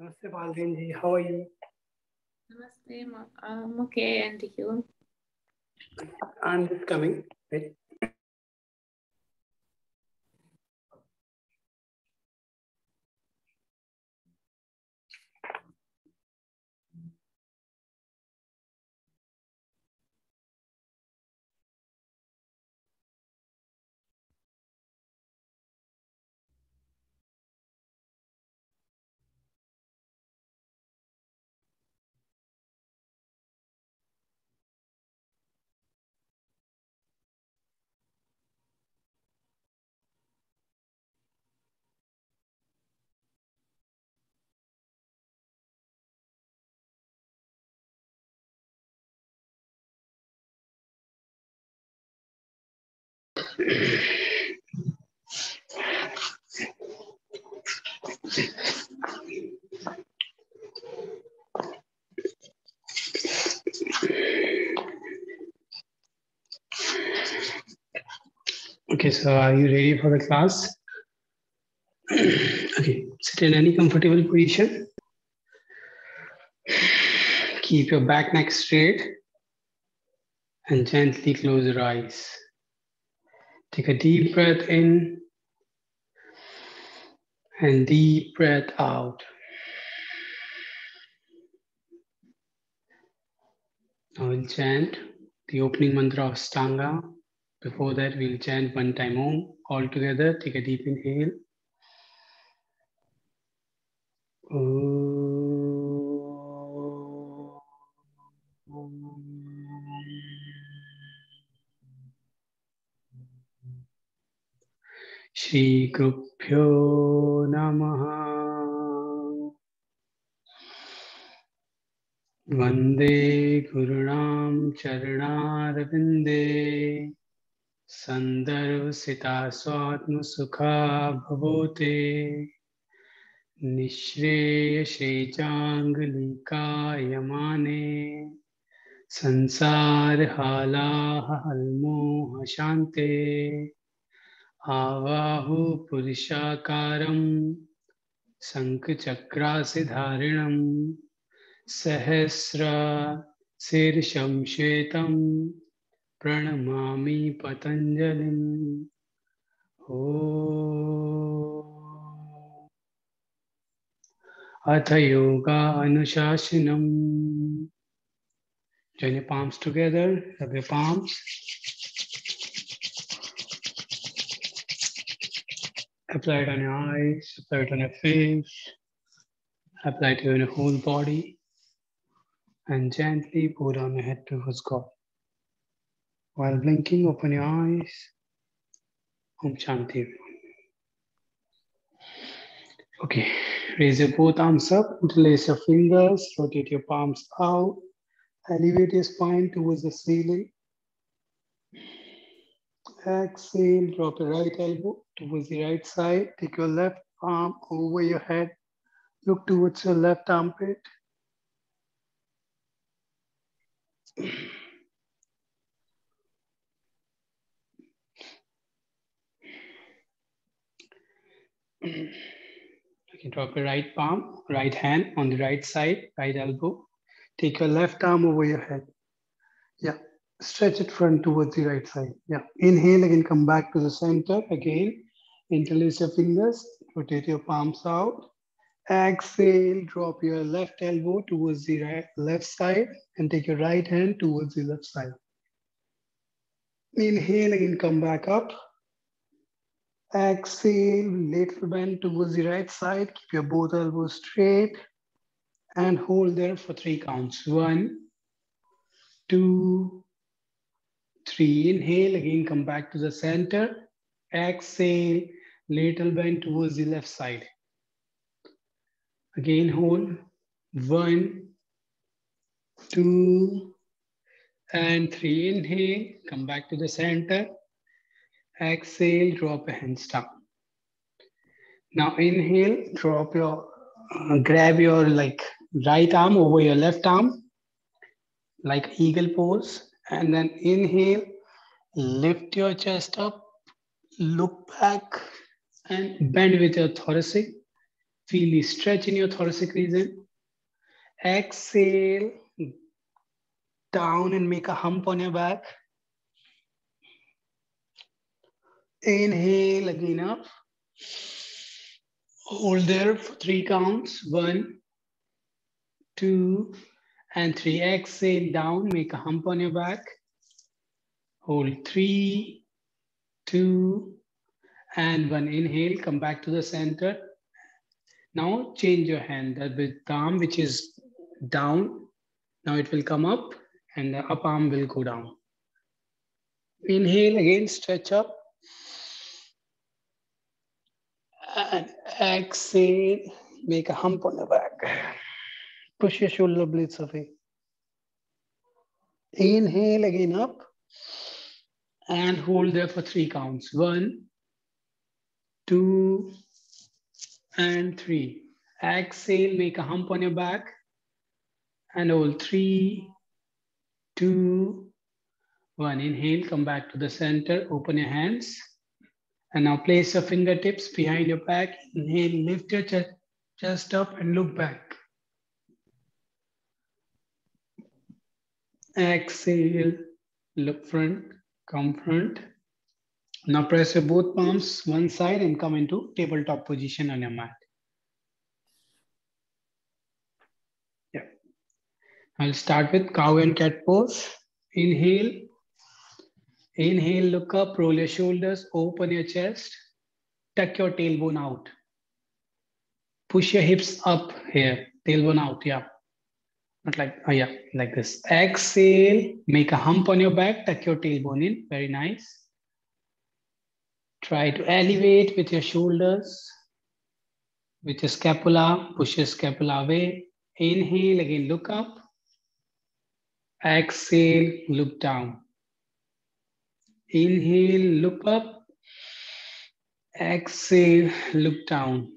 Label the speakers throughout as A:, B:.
A: Namaste, Baldin ji. How are you?
B: Namaste, I'm okay, and you?
A: I'm just coming. Wait. Okay, so are you ready for the class? Okay, sit in any comfortable position. Keep your back neck straight and gently close your eyes. Take a deep breath in and deep breath out. Now we'll chant the opening mantra of Stanga. Before that, we'll chant one time Om. All together, take a deep inhale. Shri Gurubhyo Namaha. Vande Gurunam Charanaravinde Sandharv Sita Swatma Sukha Bhavote Nishreya Shechangalika Yamane Sansar Hala Halmo Hashante Avahu Purushakaram Sankhchakrasidharinam Sahasra Sirsham Shvetam Pranamami Patanjalim. Om Atha Yoga Anushasinam. Join your palms together, rub your palms. Apply it on your eyes, apply it on your face, apply it on your whole body, and gently pull down your head towards God. While blinking, open your eyes. Om Shanti. Okay, raise your both arms up, interlace your fingers, rotate your palms out, elevate your spine towards the ceiling. Exhale, drop your right elbow towards the right side. Take your left arm over your head. Look towards your left armpit. You can drop your right palm, right hand on the right side, right elbow. Take your left arm over your head. Yeah, stretch it front towards the right side. Yeah, inhale again, come back to the center. Again, interlace your fingers, rotate your palms out. Exhale, drop your left elbow towards the left side and take your right hand towards the left side. Inhale again, come back up. Exhale, lateral bend towards the right side. Keep your both elbows straight and hold there for 3 counts. 1, 2, 3. Inhale, again come back to the center. Exhale, lateral bend towards the left side. Again hold. 1, 2, and 3. Inhale, come back to the center. Exhale, drop your hands down. Now inhale, drop your, grab your right arm over your left arm, like eagle pose. And then inhale, lift your chest up, look back and bend with your thoracic. Feel the stretch in your thoracic region. Exhale down and make a hump on your back. Inhale again up. Hold there for 3 counts. 1, 2, and 3. Exhale down, make a hump on your back. Hold 3, 2, and 1. Inhale, come back to the center. Now change your hand. The arm which is down, now it will come up and the up arm will go down. Inhale again, stretch up. And exhale, make a hump on the back. Push your shoulder blades away. Inhale again up. And hold there for 3 counts. 1, 2, and 3. Exhale, make a hump on your back. And hold 3, 2, 1. Inhale, come back to the center, open your hands. And now place your fingertips behind your back. Inhale, lift your chest up and look back. Exhale, look front, come front. Now press your both palms one side and come into tabletop position on your mat. Yeah. I'll start with cow and cat pose. Inhale. Inhale, look up, roll your shoulders, open your chest, tuck your tailbone out. Push your hips up here, tailbone out, yeah. Not like, oh yeah, like this. Exhale, make a hump on your back, tuck your tailbone in, very nice. Try to elevate with your shoulders, with your scapula, push your scapula away. Inhale, again, look up. Exhale, look down. Inhale, look up. Exhale, look down.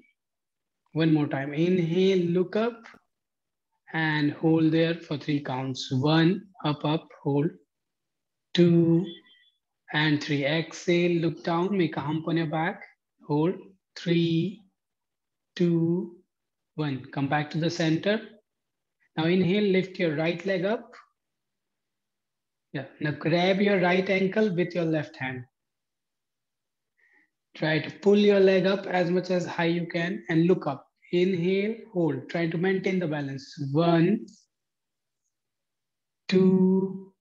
A: One more time. Inhale, look up. And hold there for 3 counts. 1, up, up, hold. 2, and 3. Exhale, look down, make a hump on your back. Hold. 3, 2, 1. Come back to the center. Now inhale, lift your right leg up. Yeah. Now grab your right ankle with your left hand. Try to pull your leg up as much as high you can and look up. Inhale, hold. Try to maintain the balance. 1, 2,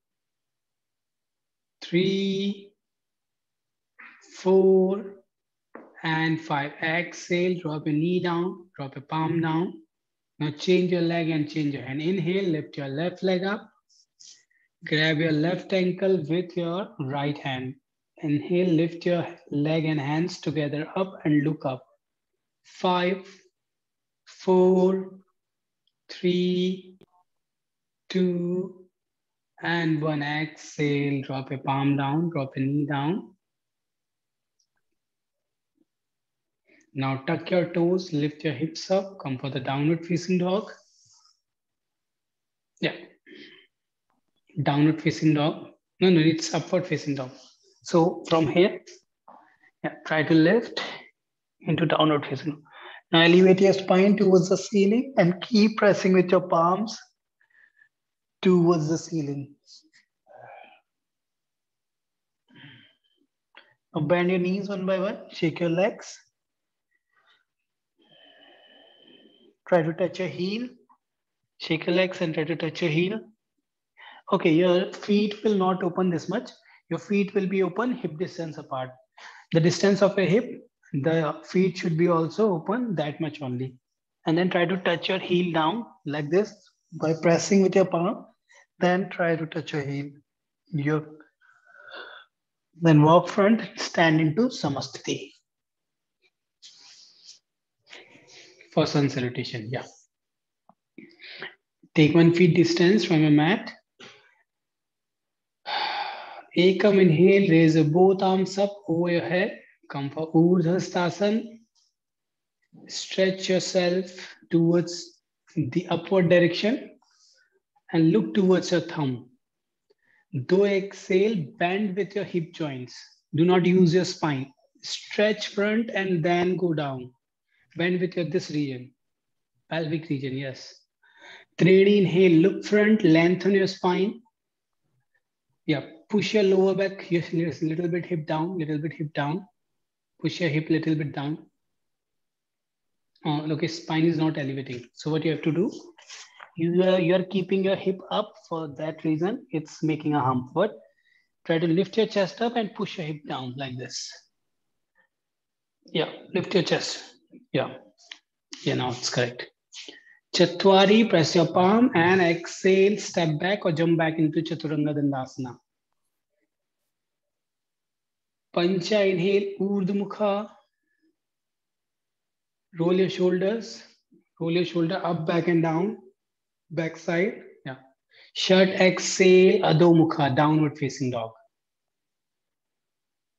A: 3, 4, and 5. Exhale, drop your knee down, drop your palm down. Now change your leg and change your hand. Inhale, lift your left leg up. Grab your left ankle with your right hand. Inhale, lift your leg and hands together up and look up. 5, 4, 3, 2, and 1. Exhale, drop your palm down, drop your knee down. Now tuck your toes, lift your hips up, come for the downward facing dog. Yeah. Downward facing dog. No, it's upward facing dog. So from here, yeah, try to lift into downward facing. Now elevate your spine towards the ceiling and keep pressing with your palms towards the ceiling. Now bend your knees one by one, shake your legs. Try to touch your heel. Shake your legs and try to touch your heel. Okay, your feet will not open this much. Your feet will be open hip distance apart. The distance of your hip, the feet should be also open that much only. And then try to touch your heel down like this by pressing with your palm. Then try to touch your heel. Then walk front, stand into Samasthiti. For sun salutation, yeah. Take 1 feet distance from your mat. Ekam, inhale, raise your both arms up over your head. Come for Urdhva Hastasana. Stretch yourself towards the upward direction and look towards your thumb. Do exhale, bend with your hip joints. Do not use your spine. Stretch front and then go down. Bend with your this region. Pelvic region, yes. Training, inhale, look front, lengthen your spine. Yeah, push your lower back, yes, little bit hip down, Push your hip little bit down. Okay, spine is not elevating. So what you have to do, you are keeping your hip up. For that reason, it's making a hump. But try to lift your chest up and push your hip down like this. Yeah, lift your chest. Yeah, now it's correct. Chatwari, press your palm and exhale, step back or jump back into Chaturanga Dandasana. Pancha, inhale, Urdhva Mukha. Roll your shoulders up, back and down, back side. Yeah. Shat, exhale, Adho Mukha, downward facing dog.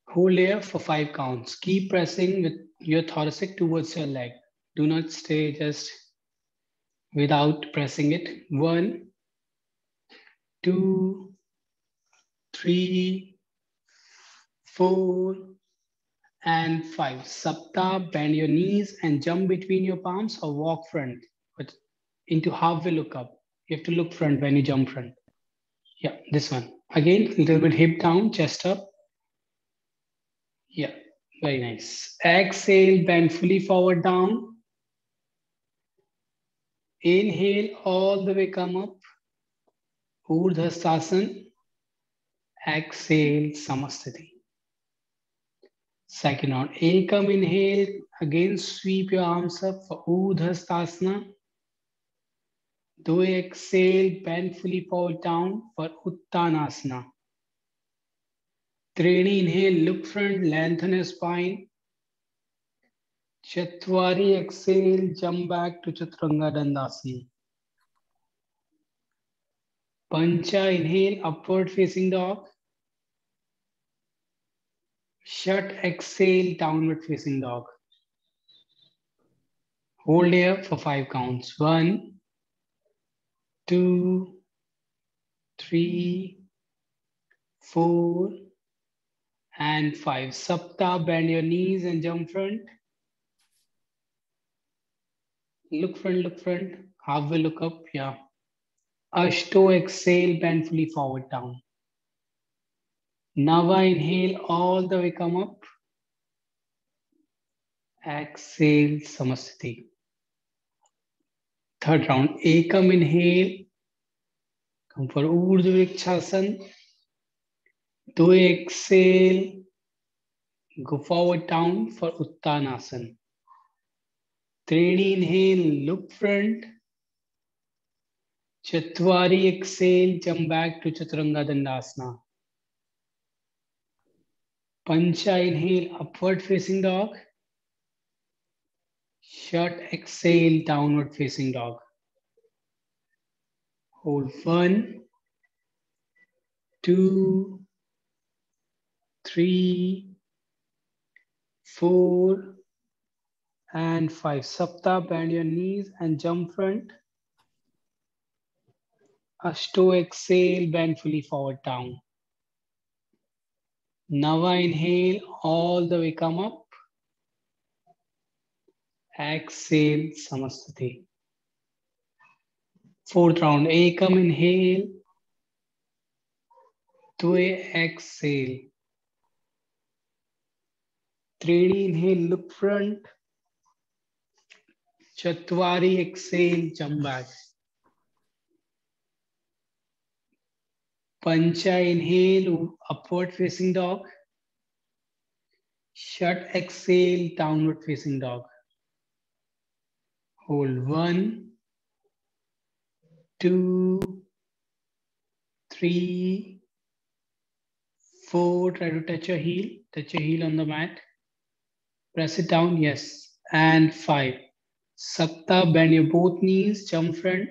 A: Hold here for 5 counts. Keep pressing with your thoracic towards your leg. Do not stay just without pressing it. 1, 2, 3, 4, and 5. Sapta, bend your knees and jump between your palms or walk front. But into halfway look up. You have to look front when you jump front. Yeah, this one. Again, little bit hip down, chest up. Yeah, very nice. Exhale, bend fully forward down. Inhale, all the way come up. Urdhva Stasana. Exhale, Samasthiti. Second round. Ekam, inhale. Again, sweep your arms up for Urdhva Stasana. Do exhale, bend fully forward down for Uttanasana. Treni, inhale, look front, lengthen your spine. Chatwari, exhale, jump back to Chaturanga Dandasana. Pancha, inhale, upward facing dog. Shat, exhale, downward facing dog. Hold here for 5 counts. 1, 2, 3, 4, and 5. Sapta, bend your knees and jump front. Look front. Halfway look up, yeah. Ashto, exhale, bend fully forward down. Nava, inhale, all the way come up. Exhale, Samasthiti. Third round, Ekam, inhale. Come for Urdhva Vrikshasana. Do exhale. Go forward down for Uttanasana. Treni, inhale, look front. Chatwari, exhale, jump back to Chaturanga Dandasana. Pancha, inhale, upward facing dog. Shat, exhale, downward facing dog. Hold 1, 2, 3, 4, and 5. Sapta, bend your knees and jump front. Ashto, exhale, bend fully forward down. Nava, inhale, all the way come up. Exhale, Samasthiti. Fourth round, Ekam, inhale. Dve, exhale. Treni, inhale, look front. Chatwari, exhale, jump back. Pancha, inhale, upward facing dog. Shat, exhale, downward facing dog. Hold 1, 2, 3, 4. Try to touch your heel on the mat. Press it down, yes. And 5. Sapta, bend your both knees, jump front.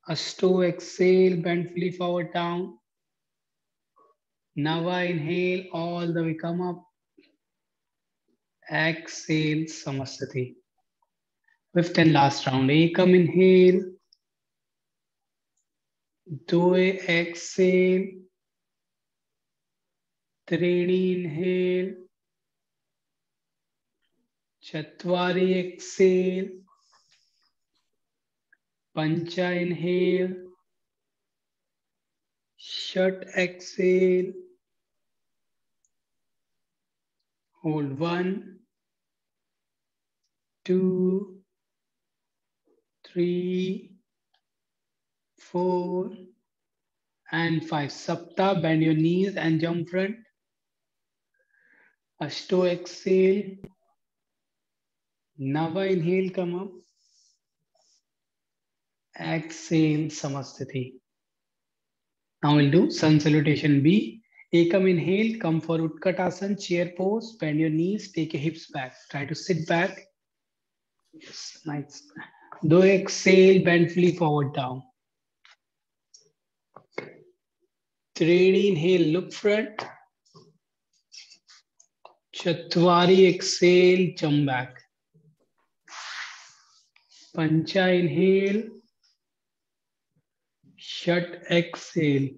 A: Ashto, exhale, bend fully forward down. Nava, inhale, all the way come up. Exhale, Samasthiti. Fifth and last round. Ekam, inhale. Dve, exhale. Treni, inhale. Chatwari exhale. Pancha inhale. Shat exhale. Hold 1, 2, 3, 4, and 5. Sapta, bend your knees and jump front. Ashto exhale. Nava inhale, come up. Exhale, Samasthiti. Now we'll do Sun Salutation B. Ekam inhale, come for Utkatasana, chair pose, bend your knees, take your hips back. Try to sit back. Yes, nice. Do exhale, bend fully forward down. Tredi inhale, look front. Chatwari exhale, jump back. Pancha inhale. Shat exhale.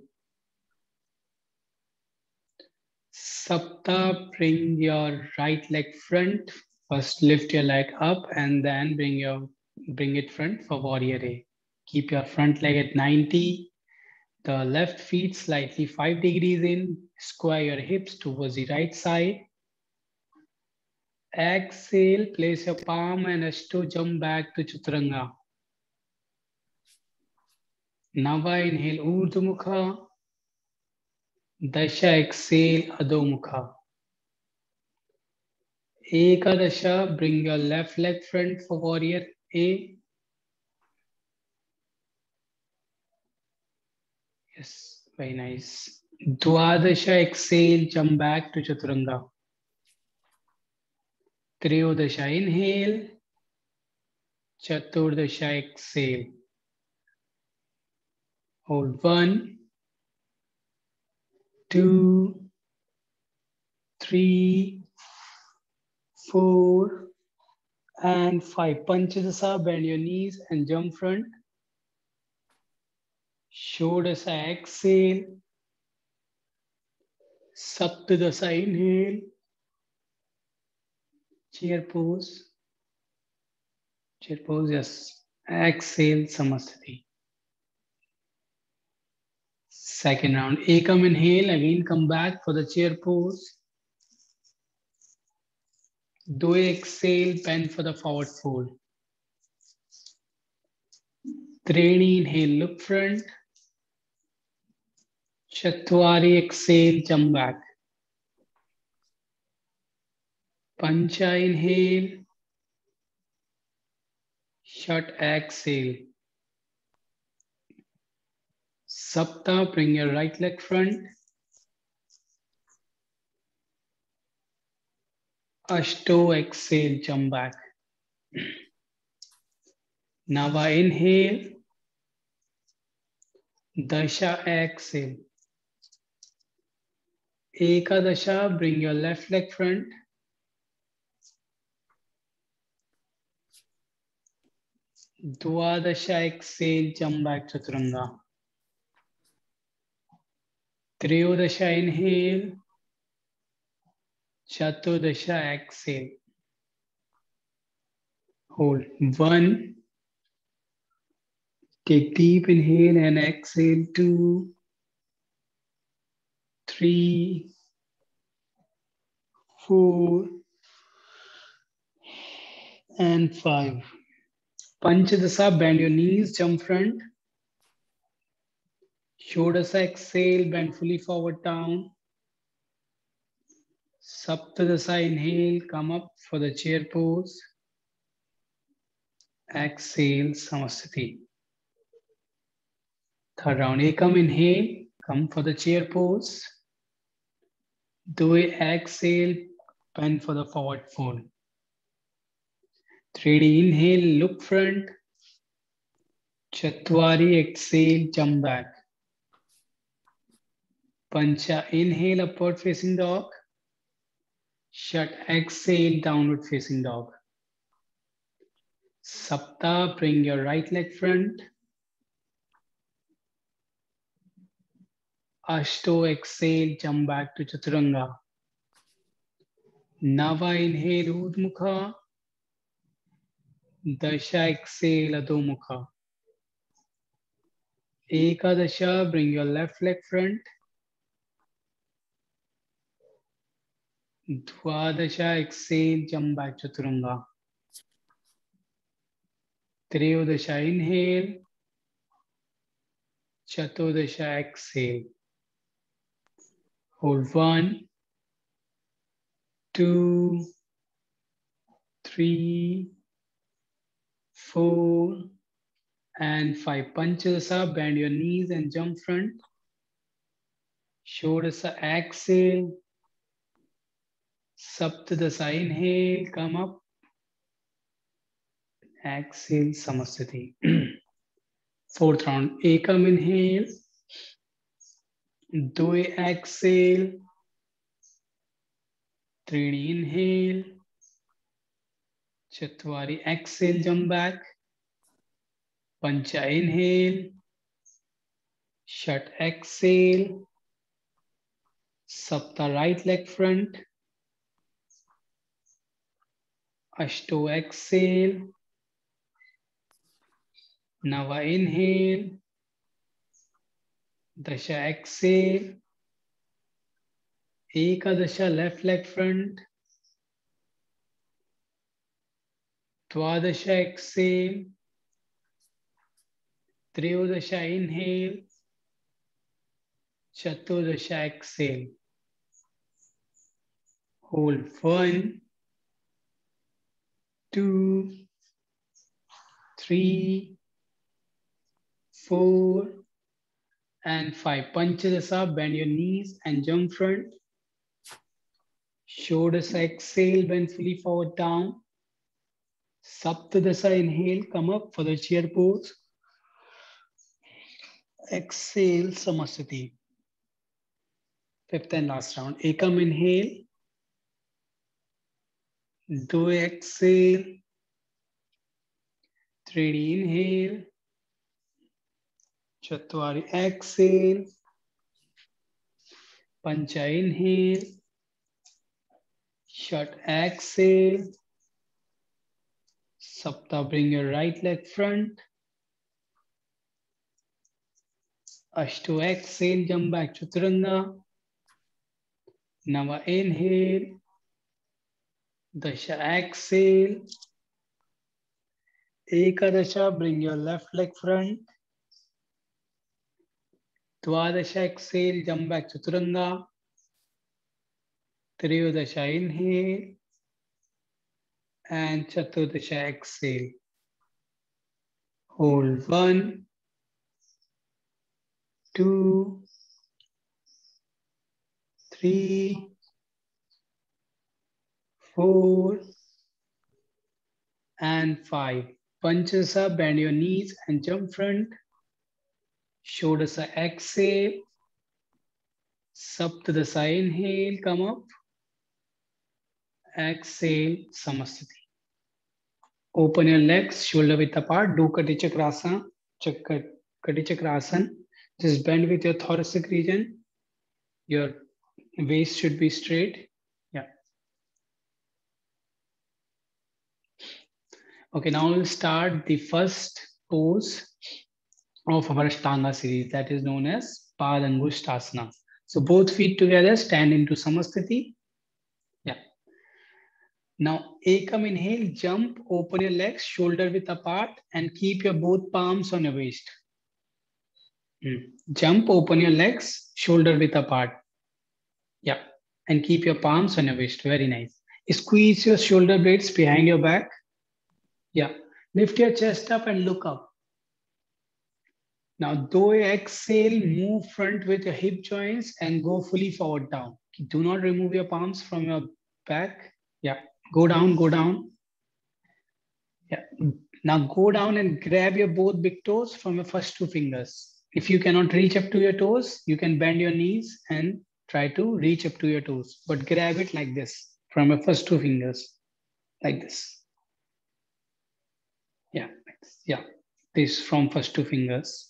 A: Sapta, bring your right leg front. First lift your leg up and then bring it front for warrior A. Keep your front leg at 90. The left feet slightly 5 degrees in. Square your hips towards the right side. Exhale, place your palm and Ashto, jump back to Chaturanga. Nava inhale, Urdhva Mukha. Dasha exhale, Adho Mukha. Ekadasha, bring your left leg front for warrior A. Yes, very nice. Dwadasha, exhale, jump back to Chaturanga. Triyodasha, inhale. Chaturdasha, exhale. Hold 1, 2, 3, 4, and 5. Panchadasa, bend your knees and jump front. Shodasa, exhale. Saptadasa, inhale. Chair pose. Chair pose, yes. Exhale, Samasthiti. Second round. Ekam inhale, again come back for the chair pose. Do exhale, bend for the forward fold. Tredi inhale, look front. Chatwari exhale, jump back. Pancha inhale. Shat exhale. Sapta, bring your right leg front. Ashto, exhale, jump back. Nava inhale. Dasha, exhale. Ekadasha, bring your left leg front. Dwadasha, exhale, jump back Chaturanga. Triyodasha, inhale. Chaturdasha, exhale. Hold 1. Take deep inhale and exhale 2, 3, 4, and 5. Panchadasa, bend your knees, jump front. Shodasa, exhale, bend fully forward down. Saptadasa, inhale, come up for the chair pose. Exhale, Samasthiti. Third round, Ekam inhale, come for the chair pose. Do exhale, bend for the forward fold. Tredi inhale, look front. Chatwari exhale, jump back. Pancha inhale, upward facing dog. Shat exhale, downward facing dog. Sapta, bring your right leg front. Ashto, exhale, jump back to Chaturanga. Nava inhale, Urdhva Mukha. Dasha, exhale, Adho Mukha. Ekadasha, bring your left leg front. Dvadasha, exhale, jump back Chaturanga. Triyodasha, inhale. Chaturdasha, exhale. Hold 1, 2, 3, 4, and 5. Panchadasha, bend your knees and jump front. Shodasha, exhale. Saptadasha, inhale, come up. Exhale, Samasthiti. 4th round, Ekam, inhale. Doi, exhale. Tridi, inhale. Chatwari, exhale, jump back. Pancha, inhale. Shat, exhale. Sapta, right leg front. Ashto, exhale. Nava, inhale. Dasha, exhale. Ekadasha, left leg front. Dvadasha, exhale. Triyodasha, inhale. Chaturdasha, exhale. Hold 1, 2, 3, 4, and 5. Panchadasha, bend your knees and jump front. Shodasha, exhale, bend fully forward down. Saptadasha, inhale, come up for the chair pose. Exhale, Samasthiti. 5th and last round. Ekam, inhale. Do exhale. Tridi, inhale. Chatwari, exhale. Pancha, inhale. Shat, exhale. Sapta, bring your right leg front. Ashto, exhale, jump back Chaturanga. Nava, inhale. Dasha, exhale. Ekadasha, bring your left leg front. Dvadasha, exhale, jump back Chaturanga. Triyodasha, inhale. And Chaturdasha, exhale. Hold 1, 2, 3, 4, and 5. Panchadasha, bend your knees and jump front. Shodasha, exhale. Saptadasha, inhale, come up. Exhale, Samasthiti. Open your legs, shoulder width apart. Do Kati Chakrasana. Kati Chakrasana. Just bend with your thoracic region. Your waist should be straight. Yeah. Okay, now we'll start the first pose of our Ashtanga series, that is known as Padangushtasana. So both feet together, stand into Samasthiti. Yeah. Now, Ekam, inhale, jump, open your legs, shoulder width apart, and keep your both palms on your waist. Jump, open your legs, shoulder width apart. Yeah, and keep your palms on your waist. Very nice. Squeeze your shoulder blades behind your back. Yeah, lift your chest up and look up. Now, do exhale, move front with your hip joints and go fully forward down. Do not remove your palms from your back. Yeah, go down, go down. Yeah, now go down and grab your both big toes from your first 2 fingers. If you cannot reach up to your toes, you can bend your knees and try to reach up to your toes, but grab it like this from your first 2 fingers, like this. Yeah, yeah, this from first 2 fingers.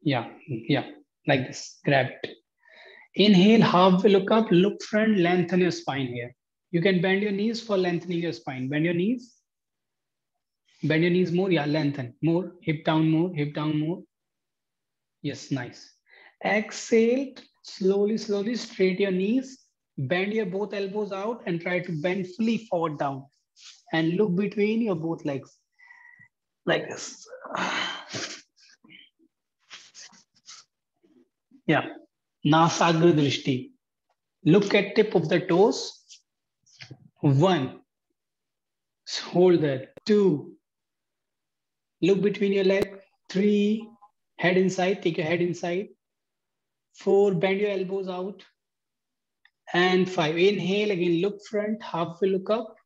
A: Yeah, like this, grab it. Inhale, halfway look up, look front, lengthen your spine here. You can bend your knees for lengthening your spine. Bend your knees. Bend your knees more. Yeah, lengthen more. Hip down more. Hip down more. Yes, nice. Exhale, slowly, slowly straight your knees. Bend your both elbows out and try to bend fully forward down. And look between your both legs like this. Yeah. Nasagra Drishti. Look at tip of the toes. 1. Hold that. 2. Look between your leg. 3. Head inside. Take your head inside. 4. Bend your elbows out. And 5. Inhale again. Look front. Halfway look up.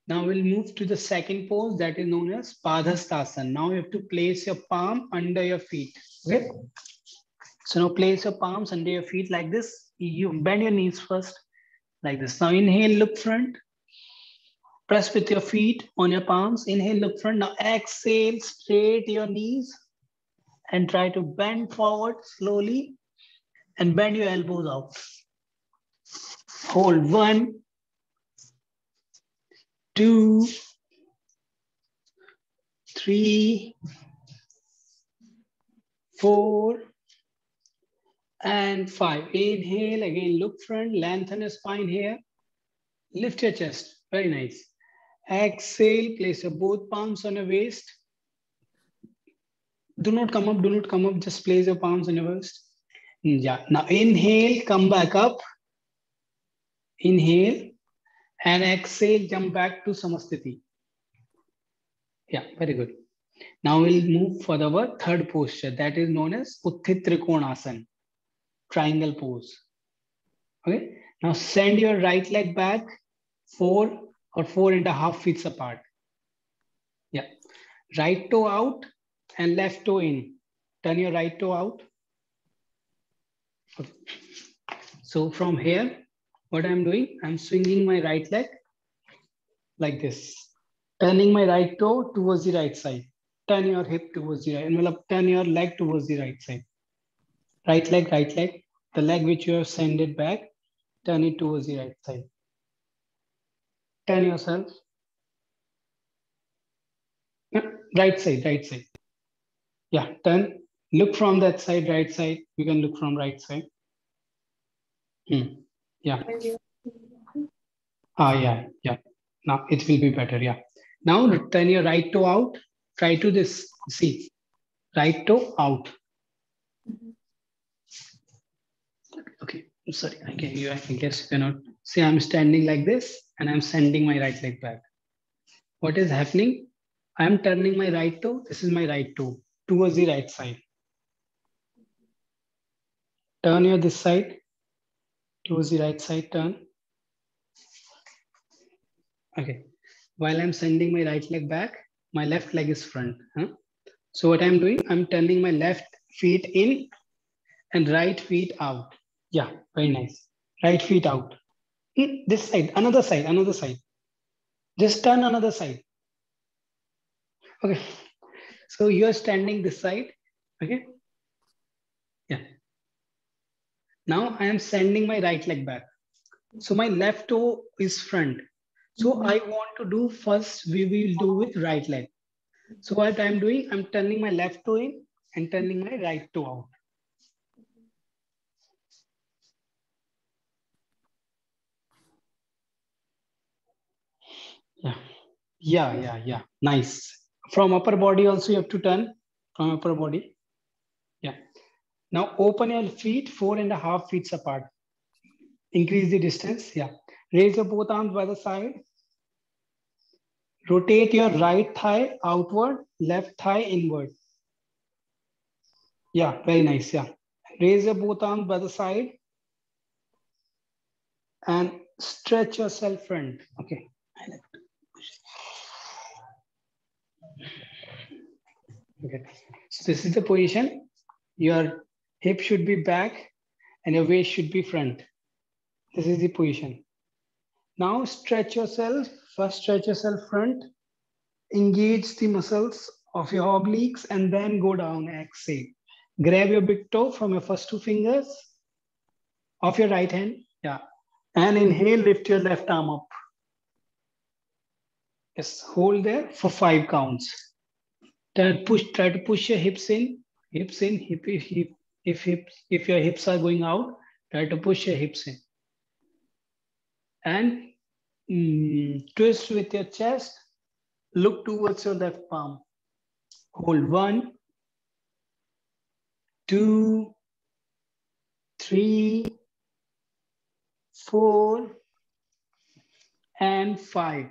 A: Now we'll move to the second pose that is known as Padhastasana. Now you have to place your palm under your feet. Okay. So now place your palms under your feet like this. You bend your knees first like this. Now inhale, look front. Press with your feet on your palms. Inhale, look front. Now exhale, straight your knees and try to bend forward slowly and bend your elbows out. Hold 1, 2, 3, 4, and 5. Inhale, again, look front, lengthen your spine here. Lift your chest, very nice. Exhale, place your both palms on your waist. Do not come up, just place your palms on your waist. Yeah, now inhale, come back up. Inhale, and exhale, jump back to Samasthiti. Yeah, very good. Now we'll move for our third posture that is known as Utthit Trikonasana, triangle pose. Okay, now send your right leg back 4 or 4.5 feet apart. Yeah, right toe out and left toe in. Turn your right toe out. Okay. So from here, what I'm doing, I'm swinging my right leg like this, turning my right toe towards the right side. Turn your hip towards the right, and turn your leg towards the right side. Right leg, the leg which you have sent it back, turn it towards the right side. Turn yourself. Right side. Yeah, turn. Look from that side, right side. You can look from right side. Yeah. Yeah. Now it will be better. Yeah. Now turn your right toe out. Try to this. See, right toe out. Okay. Sorry. I guess you cannot. See, I'm standing like this and I'm sending my right leg back. What is happening? I'm turning my right toe. This is my right toe towards the right side. Turn your this side towards the right side. Turn. Okay. While I'm sending my right leg back, my left leg is front. So what I'm doing, I'm turning my left feet in and right feet out. Yeah, very nice. Right feet out. This side, another side. Just turn another side. Okay. So you're standing this side. Okay. Yeah. Now I am sending my right leg back. So my left toe is front. So I want to do first, we will do with right leg. So what I'm doing, I'm turning my left toe in and turning my right toe out. Yeah. Nice. From upper body also you have to turn from upper body. Yeah. Now open your feet 4.5 feet apart. Increase the distance. Yeah. Raise your both arms by the side. Rotate your right thigh outward, left thigh inward. Yeah, very nice. Yeah. Raise your both arms by the side and stretch yourself front. Okay. Okay. So this is the position. Your hip should be back and your waist should be front. This is the position. Now stretch yourself. First stretch yourself front. Engage the muscles of your obliques and then go down. Exhale. Grab your big toe from your first 2 fingers of your right hand. Yeah. And inhale, lift your left arm up. Yes, hold there for 5 counts. Try to push your hips in, if your hips are going out, try to push your hips in. And twist with your chest, look towards your left palm. Hold 1, 2, 3, 4, and 5.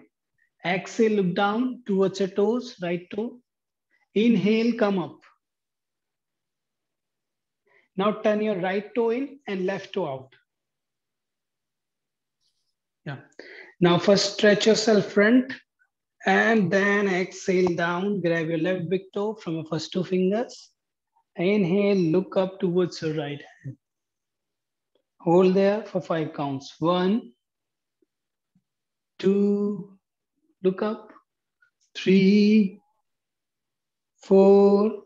A: Exhale, look down towards your toes, right toe. Inhale, come up. Now turn your right toe in and left toe out. Yeah. Now first stretch yourself front and then exhale down. Grab your left big toe from your first 2 fingers. Inhale, look up towards your right hand. Hold there for 5 counts. 1, 2, look up. 3, 4,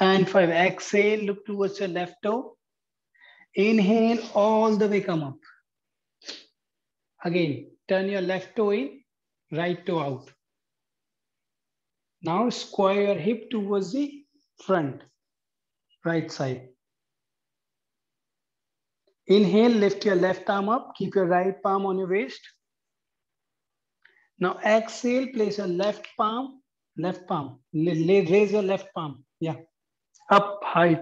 A: and 5. Exhale, look towards your left toe. Inhale, all the way come up. Again, turn your left toe in, right toe out. Now square your hip towards the front, right side. Inhale, lift your left arm up, keep your right palm on your waist. Now exhale, place your left palm, raise your left palm, yeah, up high,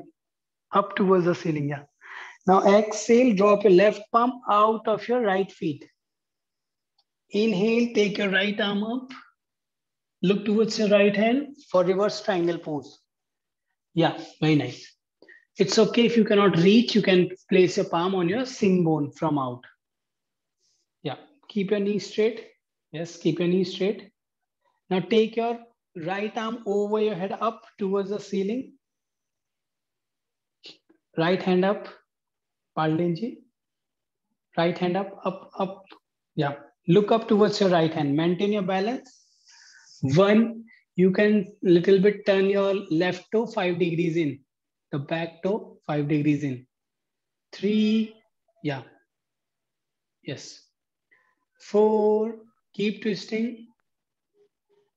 A: up towards the ceiling, yeah. Now exhale, drop your left palm out of your right feet. Inhale, take your right arm up, look towards your right hand for reverse triangle pose. Yeah, very nice. It's okay if you cannot reach, you can place your palm on your shin bone from out. Yeah, keep your knee straight. Yes, keep your knee straight. Now take your right arm over your head up towards the ceiling. Right hand up, Paldenji. Right hand up, up, up. Yeah, look up towards your right hand. Maintain your balance. 1, you can little bit turn your left toe 5 degrees in. The back toe 5 degrees in. 3, yeah. Yes. 4, keep twisting.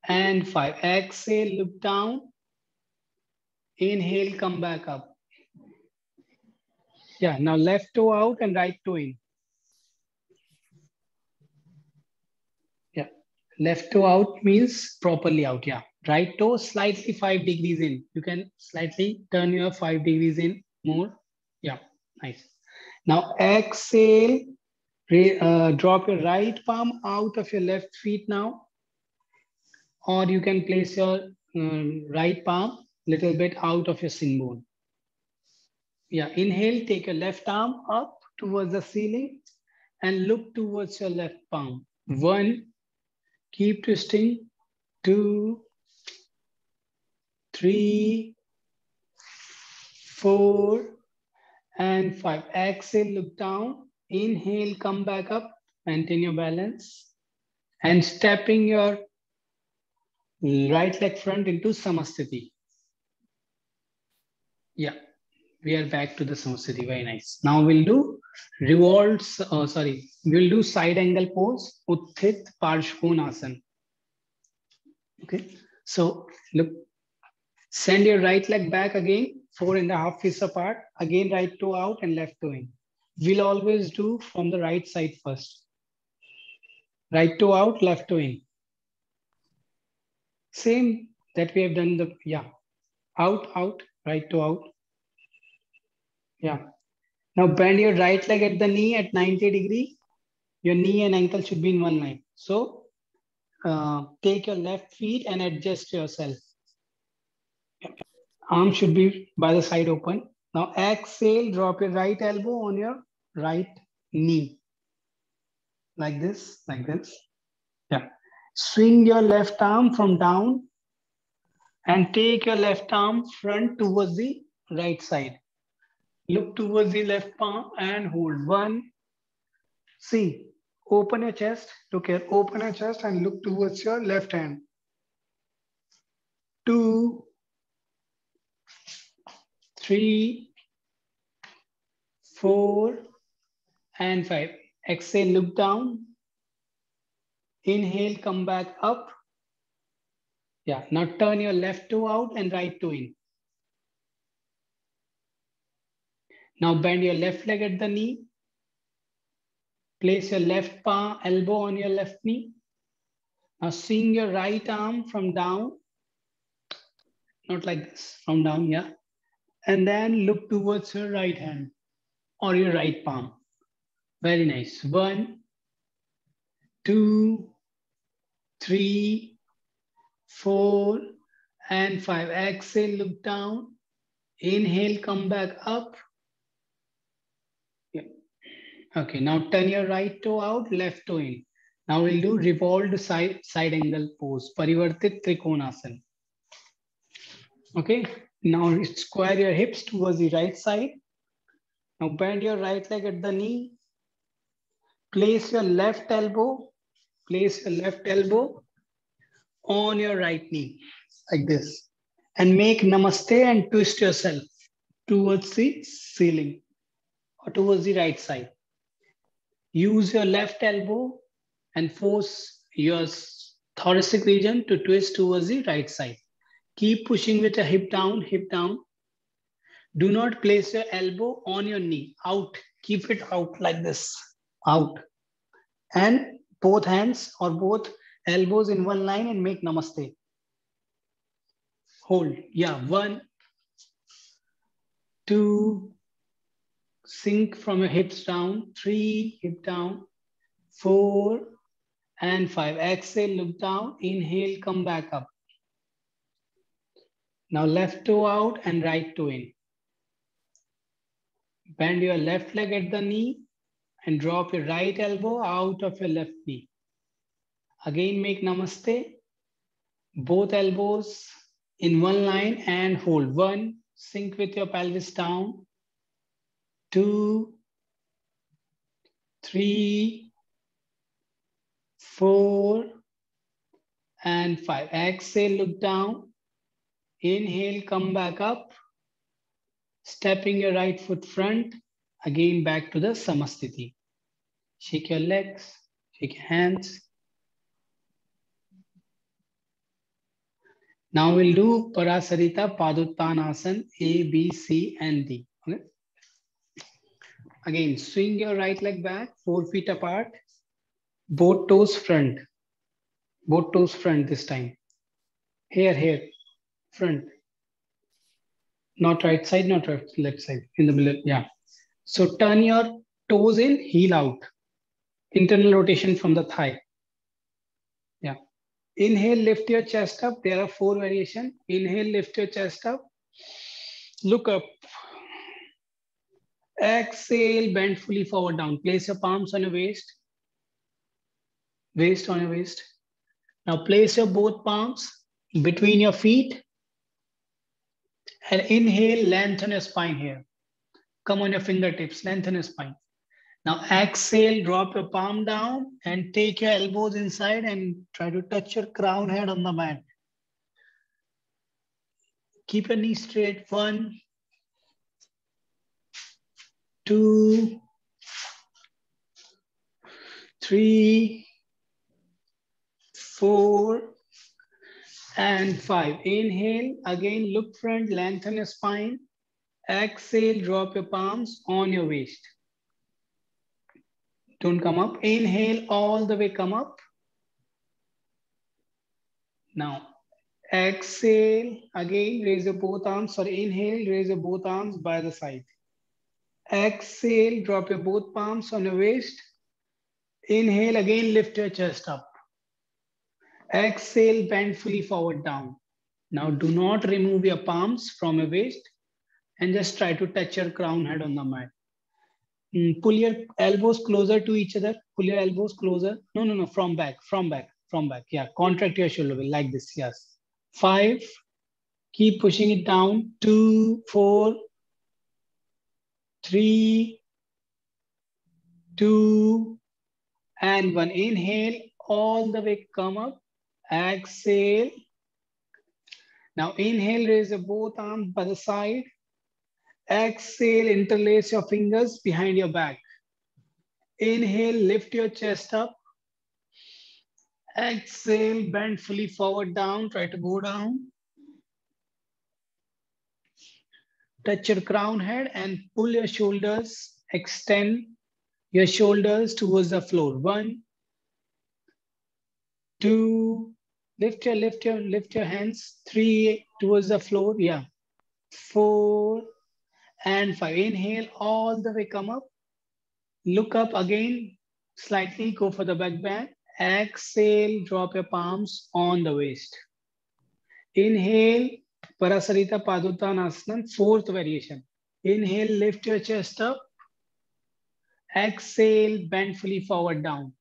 A: And 5, exhale, look down. Inhale, come back up. Yeah, now left toe out and right toe in. Yeah, left toe out means properly out, yeah. Right toe slightly 5 degrees in. You can slightly turn your 5 degrees in more. Yeah, nice. Now exhale, drop your right palm out of your left feet now. Or you can place your right palm little bit out of your shin bone. Yeah, inhale, take your left arm up towards the ceiling and look towards your left palm. 1, keep twisting. 2, 3, 4, and 5. Exhale, look down. Inhale, come back up, maintain your balance. And stepping your right leg front into Samasthiti. Yeah, we are back to the Samasthiti, very nice. Now we'll do revolves, we'll do side angle pose, Utthit Parshvonasana. Okay, so look, send your right leg back again, 4.5 feet apart, again right toe out and left toe in. We'll always do from the right side first. Right toe out, left toe in. Same that we have done the, yeah, out, out, right toe out. Yeah. Now bend your right leg at the knee at 90 degrees. Your knee and ankle should be in one line. So take your left feet and adjust yourself. Arm should be by the side open. Now exhale, drop your right elbow on your right knee. Like this, like this. Yeah. Swing your left arm from down and take your left arm front towards the right side. Look towards the left palm and hold. 1. See, open your chest. Look here, open your chest and look towards your left hand. 2, 3, 4, and 5. Exhale, look down. Inhale, come back up. Yeah, now turn your left toe out and right toe in. Now bend your left leg at the knee. Place your left palm, elbow on your left knee. Now swing your right arm from down. Not like this, from down, yeah. And then look towards your right hand or your right palm. Very nice. 1, 2, 3, 4, and 5. Exhale, look down. Inhale, come back up. Yeah. Okay, now turn your right toe out, left toe in. Now we'll do revolved side angle pose, Parivartit Trikonasana. Okay, now square your hips towards the right side. Now bend your right leg at the knee. Place your left elbow on your right knee, like this. And make namaste and twist yourself towards the ceiling or towards the right side. Use your left elbow and force your thoracic region to twist towards the right side. Keep pushing with your hip down, hip down. Do not place your elbow on your knee, out. Keep it out like this, out. And both hands or both elbows in one line and make namaste. Hold, yeah, 1, 2, sink from your hips down, 3, hip down, 4, and 5. Exhale, look down, inhale, come back up. Now left toe out and right toe in. Bend your left leg at the knee and drop your right elbow out of your left knee. Again, make namaste. Both elbows in one line and hold. 1, sink with your pelvis down. 2, 3, 4, and 5. Exhale, look down. Inhale, come back up. Stepping your right foot front. Again, back to the Samastiti. Shake your legs, shake your hands. Now we'll do Parasarita Paduttanasana A, B, C, and D. Okay? Again, swing your right leg back, 4 feet apart. Both toes front. Both toes front this time. Here, front. Not right side, not left side. In the middle, yeah. So turn your toes in, heel out. Internal rotation from the thigh. Yeah. Inhale, lift your chest up. There are 4 variations. Inhale, lift your chest up. Look up. Exhale, bend fully forward down. Place your palms on your waist. Waist on your waist. Now place your both palms between your feet. And inhale, lengthen your spine here. Come on your fingertips, lengthen your spine. Now exhale, drop your palm down and take your elbows inside and try to touch your crown head on the mat. Keep your knees straight. 1, 2, 3, 4, and 5. Inhale, again, look front, lengthen your spine. Exhale, drop your palms on your waist. Don't come up. Inhale, all the way come up. Now, exhale, again, raise your both arms. Sorry, inhale, raise your both arms by the side. Exhale, drop your both palms on your waist. Inhale, again, lift your chest up. Exhale, bend fully forward down. Now, do not remove your palms from your waist and just try to touch your crown head on the mat. Pull your elbows closer to each other. Pull your elbows closer. No, from back. Yeah, contract your shoulder like this, yes. 5, keep pushing it down. 2, 4, 3, 2, and 1. Inhale, all the way come up. Exhale. Now inhale, raise your both arms by the side. Exhale, interlace your fingers behind your back. Inhale, lift your chest up. Exhale, bend fully forward down. Try to go down. Touch your crown head and pull your shoulders. Extend your shoulders towards the floor. 1, 2, lift your hands. 3 towards the floor. Yeah. 4 and 5. Inhale all the way, come up. Look up again. Slightly go for the back bend. Exhale, drop your palms on the waist. Inhale, Parasarita Padottanasana, 4th variation. Inhale, lift your chest up. Exhale, bend fully forward down.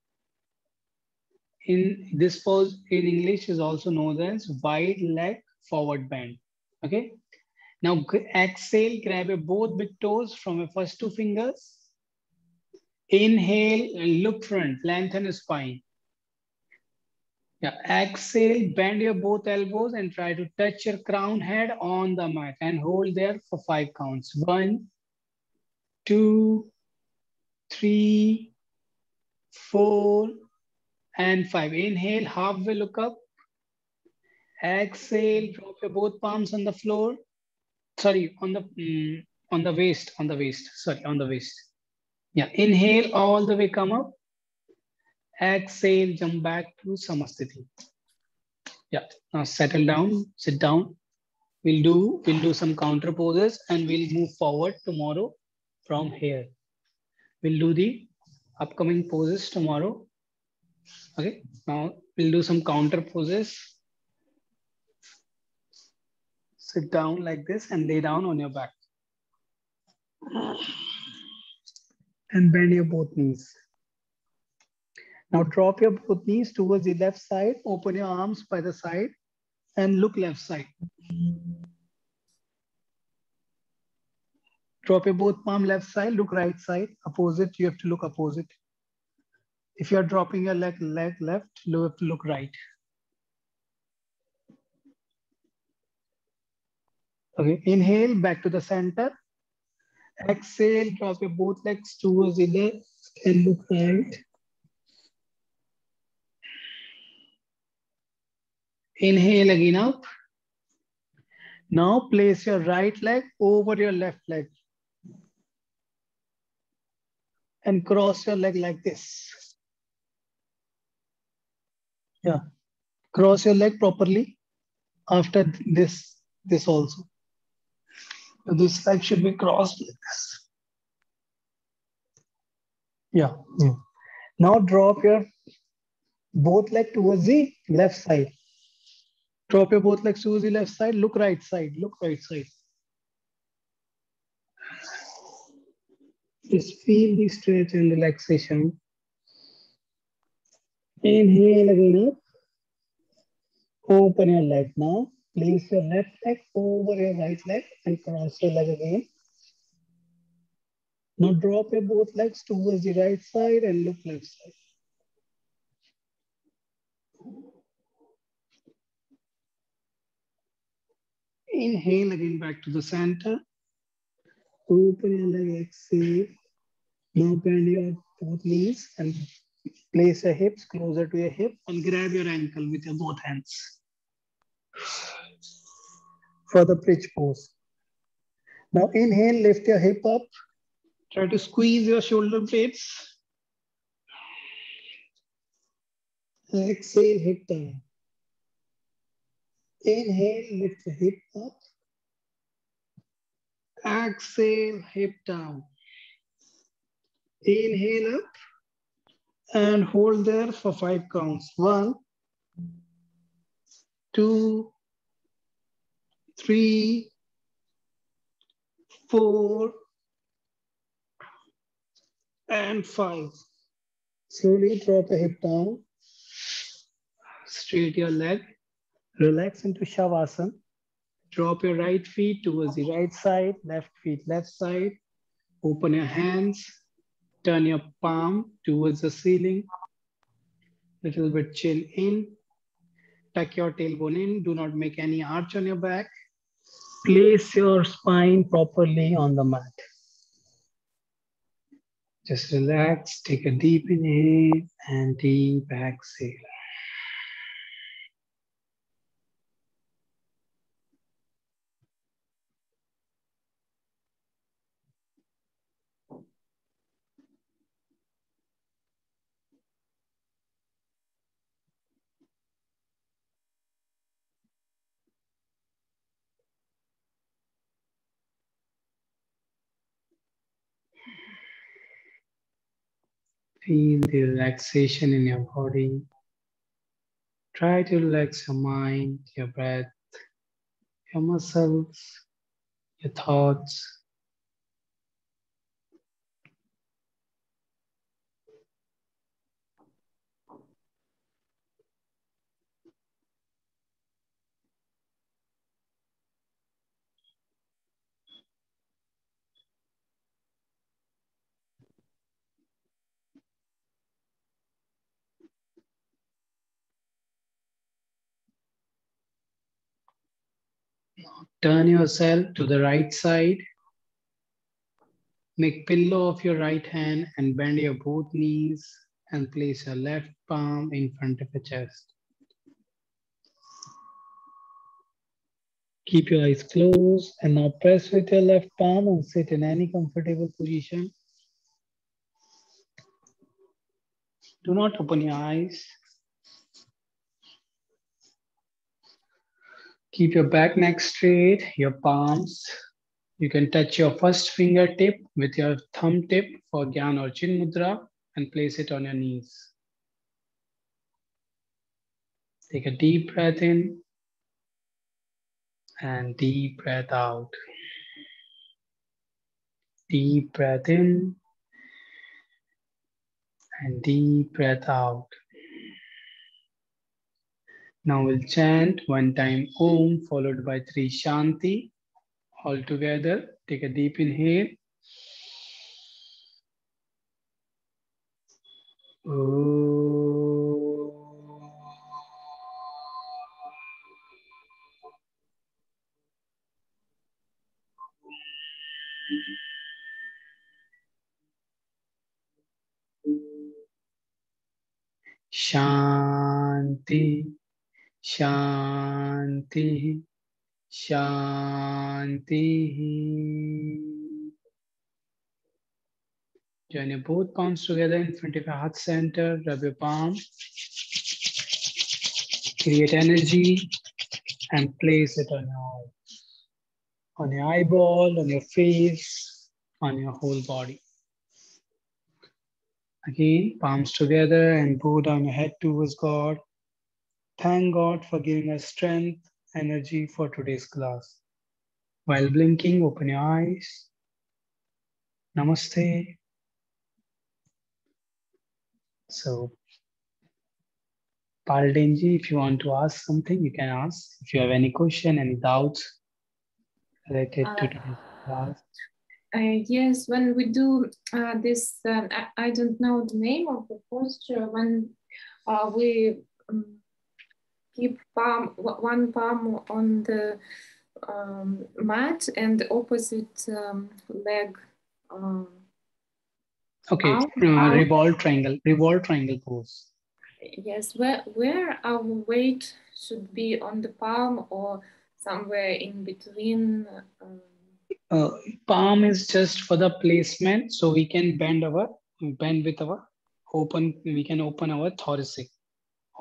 A: In this pose in English is also known as wide leg forward bend. Okay. Now exhale, grab your both big toes from your first 2 fingers. Inhale, look front, lengthen your spine. Yeah, exhale, bend your both elbows and try to touch your crown head on the mat and hold there for 5 counts. 1, 2, 3, 4, and 5. Inhale, halfway look up. Exhale, drop your both palms on the floor. Sorry, on the waist, Sorry, on the waist. Yeah, inhale all the way, come up. Exhale, jump back to Samasthiti. Yeah, now settle down, sit down. We'll do some counter poses and we'll move forward tomorrow from here. We'll do the upcoming poses tomorrow. Okay, now we'll do some counter poses. Sit down like this and lay down on your back. And bend your both knees. Now drop your both knees towards the left side, open your arms by the side and look left side. Drop your both palm left side, look right side. Opposite, you have to look opposite. If you're dropping your leg left, you have to look right. Okay, inhale, back to the center. Exhale, drop your both legs towards the left and look right. Inhale again up. Now place your right leg over your left leg. And cross your leg like this. Yeah, cross your leg properly. After this also. So this leg should be crossed like this. Yeah. Now drop your both legs towards the left side. Drop your both legs towards the left side. Look right side. Look right side. Just feel the stretch and relaxation. Inhale again up. Open your leg now. Place your left leg over your right leg and cross your leg again. Now drop your both legs towards the right side and look left side. Inhale again back to the center. Open your leg, exhale. Now bend your both knees and place your hips closer to your hip and grab your ankle with your both hands. For the bridge pose. Now inhale, lift your hip up. Try to squeeze your shoulder blades. Exhale, hip down. Inhale, lift the hip up. Exhale, hip down. Inhale up and hold there for 5 counts. 1, 2, 3, 4, and 5. Slowly drop the hip down. Straight your leg. Relax into Shavasana. Drop your right feet towards the right side, left feet left side. Open your hands. Turn your palm towards the ceiling. Little bit chin in. Tuck your tailbone in. Do not make any arch on your back. Place your spine properly on the mat. Just relax. Take a deep inhale and deep exhale. Feel the relaxation in your body. Try to relax your mind, your breath, your muscles, your thoughts. Turn yourself to the right side. Make pillow of your right hand and bend your both knees and place your left palm in front of your chest. Keep your eyes closed and now press with your left palm and sit in any comfortable position. Do not open your eyes. Keep your back neck straight, your palms. You can touch your first fingertip with your thumb tip for Gyan or Chin Mudra and place it on your knees. Take a deep breath in and deep breath out. Deep breath in and deep breath out. Now we'll chant one time Om followed by 3 Shanti. All together, take a deep inhale. Shanti, Shanti, Shanti. Join your both palms together in front of your heart center. Rub your palm. Create energy and place it on your eyeball, on your face, on your whole body. Again, palms together and bow down your head towards God. Thank God for giving us strength, energy for today's class. While blinking, open your eyes. Namaste. So, Paldenji, if you want to ask something, you can ask. If you have any question, any doubts related to today's class.
B: Yes, when we do this, I don't know the name of the posture, when we keep one palm on the mat and the opposite leg.
A: Okay, revolve triangle pose.
B: Yes, where our weight should be on the palm or somewhere in between.
A: Palm is just for the placement, so we can bend with our open. We can open our thoracic,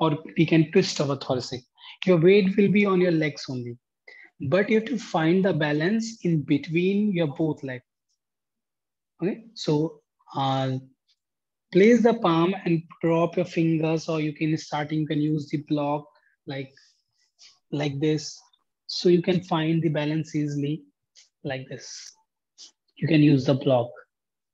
A: or we can twist our thoracic. Your weight will be on your legs only, but you have to find the balance in between your both legs. Okay, so place the palm and drop your fingers, or you can use the block like this, so you can find the balance easily like this. You can use the block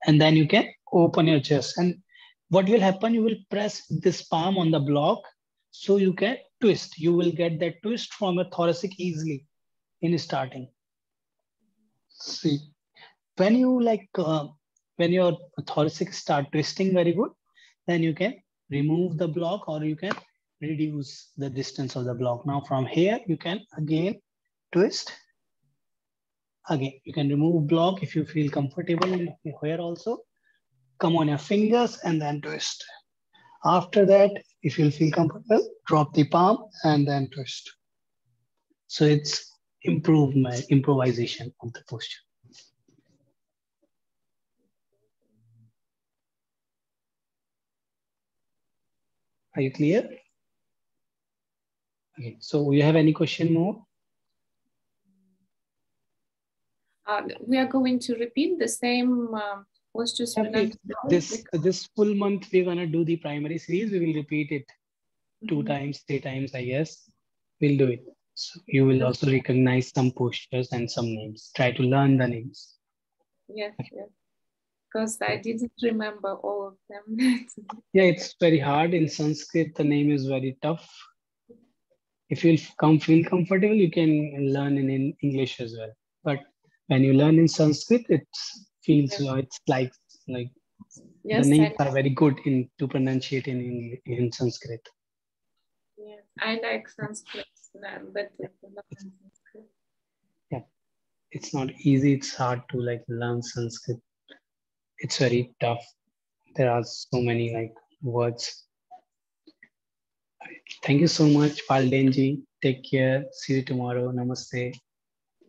A: and then you can open your chest, and what will happen, you will press this palm on the block so you can twist. You will get that twist from your thoracic easily in starting. See, when you when your thoracic start twisting very good, then you can remove the block or you can reduce the distance of the block. Now from here, you can again twist. Again, you can remove block if you feel comfortable in here also. Come on your fingers and then twist. After that, if you feel comfortable, drop the palm and then twist. So it's improvisation of the posture. Are you clear? Okay, so you have any question more?
B: We are going to repeat the same postures.
A: This full month we're gonna do the primary series. We will repeat it 2 times, 3 times, I guess. We'll do it. So you will also recognize some postures and some names. Try to learn the names.
B: Yes, yes. Because I didn't remember all of them.
A: Yeah, it's very hard. In Sanskrit, the name is very tough. If you feel comfortable, you can learn in English as well. But when you learn in Sanskrit, it feels it's like the names are very good to pronunciate in Sanskrit.
B: Yes, I like Sanskrit, but
A: yeah, it's not easy. It's hard to learn Sanskrit. It's very tough. There are so many words. Thank you so much, Paldenji. Take care. See you tomorrow. Namaste.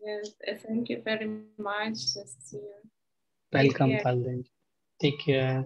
B: Yes, thank you very much. See you.
A: Welcome, Paldenji. Take care.